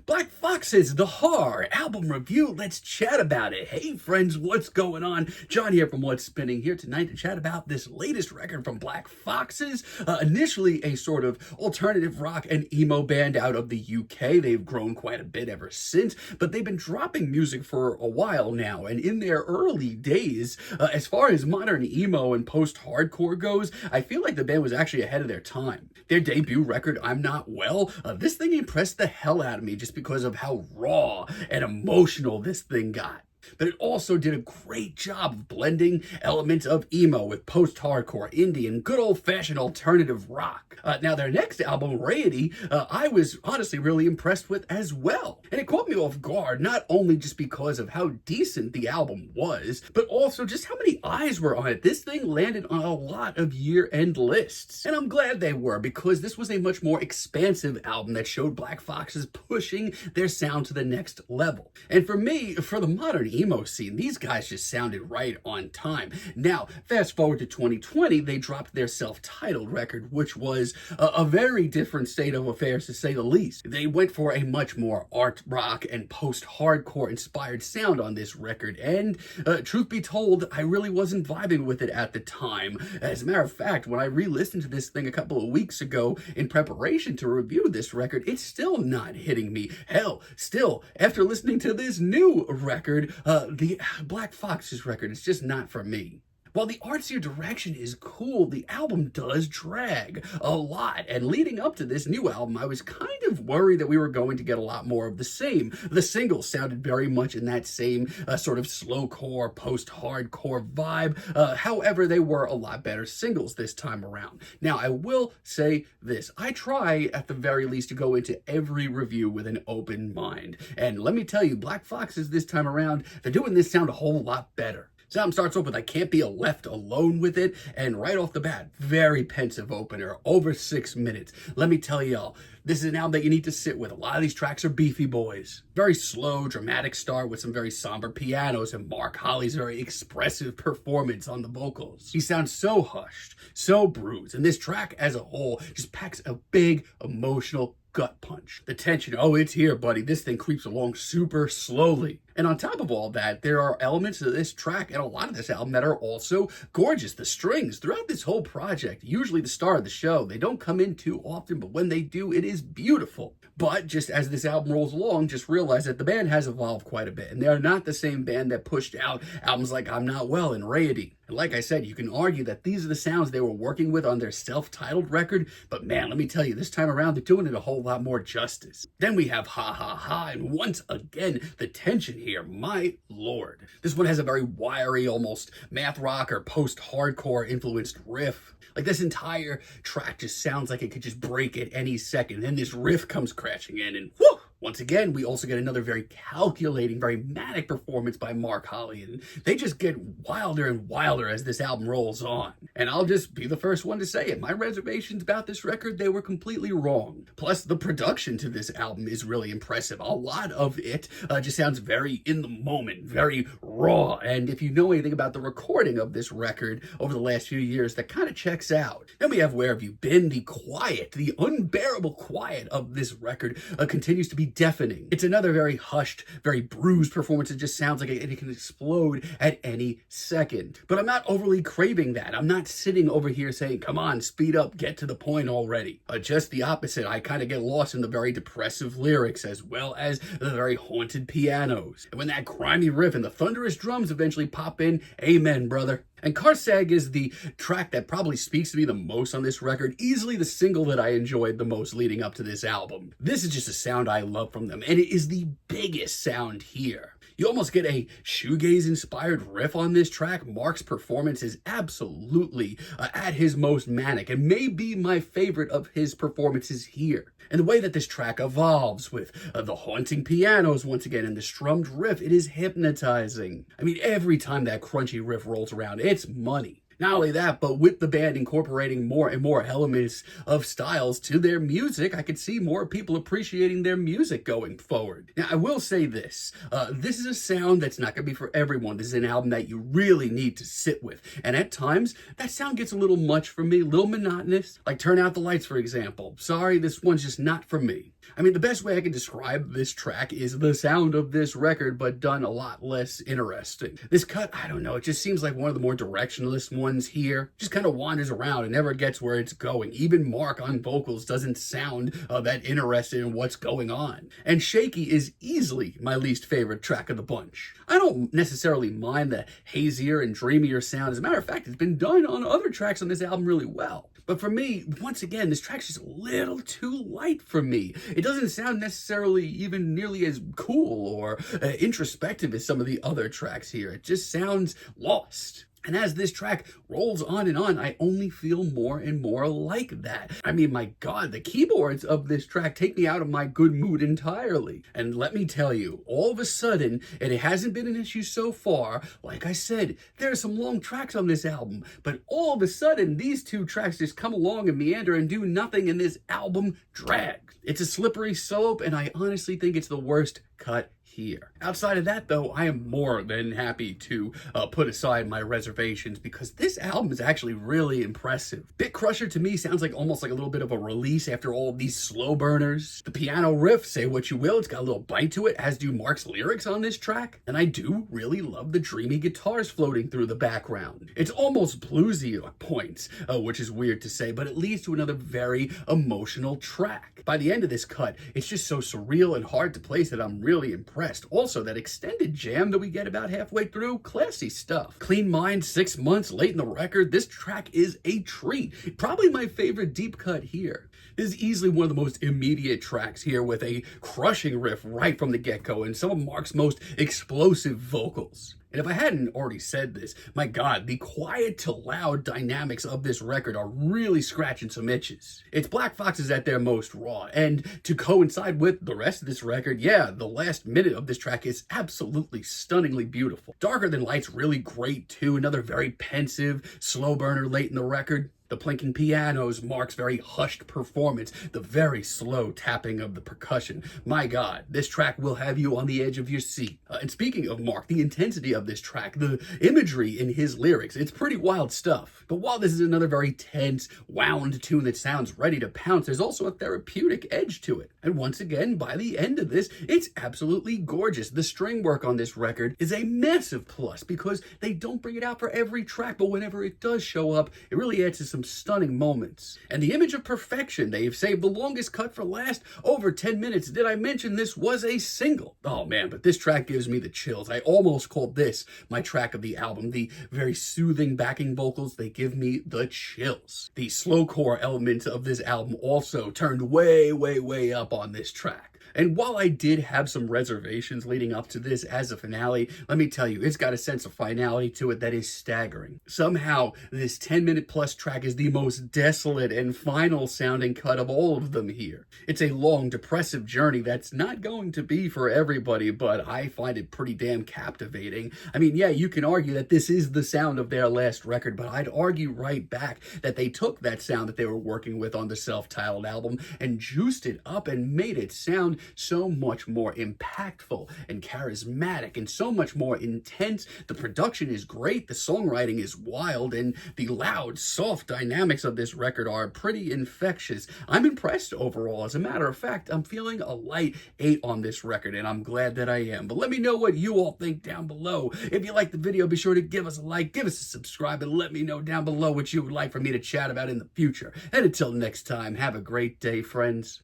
Black Fox's The Haar album review. Let's chat about it. Hey friends, what's going on? John here from What's Spinning, here tonight to chat about this latest record from Black Foxes. Initially a sort of alternative rock and emo band out of the UK. They've grown quite a bit ever since, but they've been dropping music for a while now. And in their early days, as far as modern emo and post-hardcore goes, I feel like the band was actually ahead of their time. Their debut record, I'm Not Well, this thing impressed the hell out of me just because of how raw and emotional this thing got. But it also did a great job of blending elements of emo with post-hardcore, indie, and good old-fashioned alternative rock. Now, their next album, Rarity, I was honestly really impressed with as well. And it caught me off guard, not only just because of how decent the album was, but also just how many eyes were on it. This thing landed on a lot of year-end lists. And I'm glad they were, because this was a much more expansive album that showed Black Foxes pushing their sound to the next level. And for me, for the modern emo scene, these guys just sounded right on time. Now, fast forward to 2020, they dropped their self-titled record, which was a very different state of affairs, to say the least. They went for a much more art rock and post-hardcore inspired sound on this record, and truth be told, I really wasn't vibing with it at the time. As a matter of fact, when I re-listened to this thing a couple of weeks ago in preparation to review this record, it's still not hitting me. Hell, still, after listening to this new record, the Black Foxes record is just not for me. While the artsier direction is cool, the album does drag a lot. And leading up to this new album, I was kind of worried that we were going to get a lot more of the same. The singles sounded very much in that same sort of slowcore, post-hardcore vibe. However, they were a lot better singles this time around. Now, I will say this. I try, at the very least, to go into every review with an open mind. And let me tell you, Black Foxes this time around, they're doing this sound a whole lot better. The album starts off with I Can't Be Left Alone With It, and right off the bat, very pensive opener, over 6 minutes. Let me tell y'all, this is an album that you need to sit with. A lot of these tracks are beefy boys. Very slow, dramatic start with some very somber pianos and Mark Holley's very expressive performance on the vocals. He sounds so hushed, so bruised, and this track as a whole just packs a big emotional gut punch. The tension, oh, it's here, buddy. This thing creeps along super slowly. And on top of all that, there are elements of this track and a lot of this album that are also gorgeous. The strings throughout this whole project, usually the star of the show, they don't come in too often, but when they do, it is beautiful. But just as this album rolls along, just realize that the band has evolved quite a bit, and they are not the same band that pushed out albums like I'm Not Well and Rarity. And like I said, you can argue that these are the sounds they were working with on their self-titled record, but man, let me tell you, this time around, they're doing it a whole lot more justice. Then we have Ha Ha Ha, and once again, the tension here, my lord. This one has a very wiry, almost math rock or post-hardcore influenced riff. Like, this entire track just sounds like it could just break at any second. Then this riff comes crashing in and whoo! Once again, we also get another very calculating, very manic performance by Mark Holley, and they just get wilder and wilder as this album rolls on. And I'll just be the first one to say it. My reservations about this record, they were completely wrong. Plus, the production to this album is really impressive. A lot of it just sounds very in the moment, very raw. And if you know anything about the recording of this record over the last few years, that kind of checks out. Then we have Where Have You Been? The quiet, the unbearable quiet of this record continues to be deafening. It's another very hushed, very bruised performance. It just sounds like it can explode at any second. But I'm not overly craving that. I'm not sitting over here saying, come on, speed up, get to the point already. Just the opposite. I kind of get lost in the very depressive lyrics as well as the very haunted pianos. And when that grimy riff and the thunderous drums eventually pop in, amen, brother. And Carsaig is the track that probably speaks to me the most on this record, easily the single that I enjoyed the most leading up to this album. This is just a sound I love from them, and it is the biggest sound here. You almost get a shoegaze-inspired riff on this track. Mark's performance is absolutely at his most manic, and may be my favorite of his performances here. And the way that this track evolves with the haunting pianos once again and the strummed riff, it is hypnotizing. I mean, every time that crunchy riff rolls around, it's money. Not only that, but with the band incorporating more and more elements of styles to their music, I could see more people appreciating their music going forward. Now, I will say this. This is a sound that's not going to be for everyone. This is an album that you really need to sit with. And at times, that sound gets a little much for me, a little monotonous. Like Turn Out the Lights, for example. Sorry, this one's just not for me. I mean, the best way I can describe this track is the sound of this record, but done a lot less interesting. This cut, I don't know, it just seems like one of the more directionless ones here. Just kind of wanders around and never gets where it's going. Even Mark on vocals doesn't sound that interested in what's going on. And Shaky is easily my least favorite track of the bunch. I don't necessarily mind the hazier and dreamier sound. As a matter of fact, it's been done on other tracks on this album really well. But for me, once again, this track's just a little too light for me. It doesn't sound necessarily even nearly as cool or introspective as some of the other tracks here. It just sounds lost. And as this track rolls on and on, I only feel more and more like that. I mean, my God, the keyboards of this track take me out of my good mood entirely. And let me tell you, all of a sudden, and it hasn't been an issue so far, like I said, there are some long tracks on this album, but all of a sudden, these two tracks just come along and meander and do nothing, and this album drags. It's a slippery slope, and I honestly think it's the worst cut here. Outside of that, though, I am more than happy to put aside my reservations because this album is actually really impressive. Bitcrusher to me sounds like almost like a little bit of a release after all of these slow burners. The piano riff, say what you will, it's got a little bite to it, as do Mark's lyrics on this track. And I do really love the dreamy guitars floating through the background. It's almost bluesy at points, which is weird to say, but it leads to another very emotional track. By the end of this cut, it's just so surreal and hard to place that I'm really impressed. Also, that extended jam that we get about halfway through, classy stuff. Clean Mind, 6 months late in the record, this track is a treat. Probably my favorite deep cut here. This is easily one of the most immediate tracks here with a crushing riff right from the get-go and some of Mark's most explosive vocals. And if I hadn't already said this, my God, the quiet to loud dynamics of this record are really scratching some itches. It's Black Foxes at their most raw, and to coincide with the rest of this record, yeah, the last minute of this track is absolutely stunningly beautiful. Darker Than Light's really great too, another very pensive, slow burner late in the record. The plinking pianos, Mark's very hushed performance, the very slow tapping of the percussion. My God, this track will have you on the edge of your seat. And speaking of Mark, the intensity of this track, the imagery in his lyrics, it's pretty wild stuff. But while this is another very tense, wound tune that sounds ready to pounce, there's also a therapeutic edge to it. And once again, by the end of this, it's absolutely gorgeous. The string work on this record is a massive plus because they don't bring it out for every track, but whenever it does show up, it really adds to some stunning moments. And the image of perfection, they've saved the longest cut for last, over 10 minutes. Did I mention this was a single? Oh man, but this track gives me the chills. I almost called this my track of the album. The very soothing backing vocals, they give me the chills. The slowcore elements of this album also turned way, way, way up on this track. And while I did have some reservations leading up to this as a finale, let me tell you, it's got a sense of finality to it that is staggering. Somehow, this 10-minute plus track is the most desolate and final sounding cut of all of them here. It's a long, depressive journey that's not going to be for everybody, but I find it pretty damn captivating. I mean, yeah, you can argue that this is the sound of their last record, but I'd argue right back that they took that sound that they were working with on the self-titled album and juiced it up and made it sound so much more impactful and charismatic and so much more intense. The production is great, the songwriting is wild, and the loud, soft dynamics of this record are pretty infectious. I'm impressed overall. As a matter of fact, I'm feeling a light 8 on this record, and I'm glad that I am. But let me know what you all think down below. If you liked the video, be sure to give us a like, give us a subscribe, and let me know down below what you would like for me to chat about in the future. And until next time, have a great day, friends.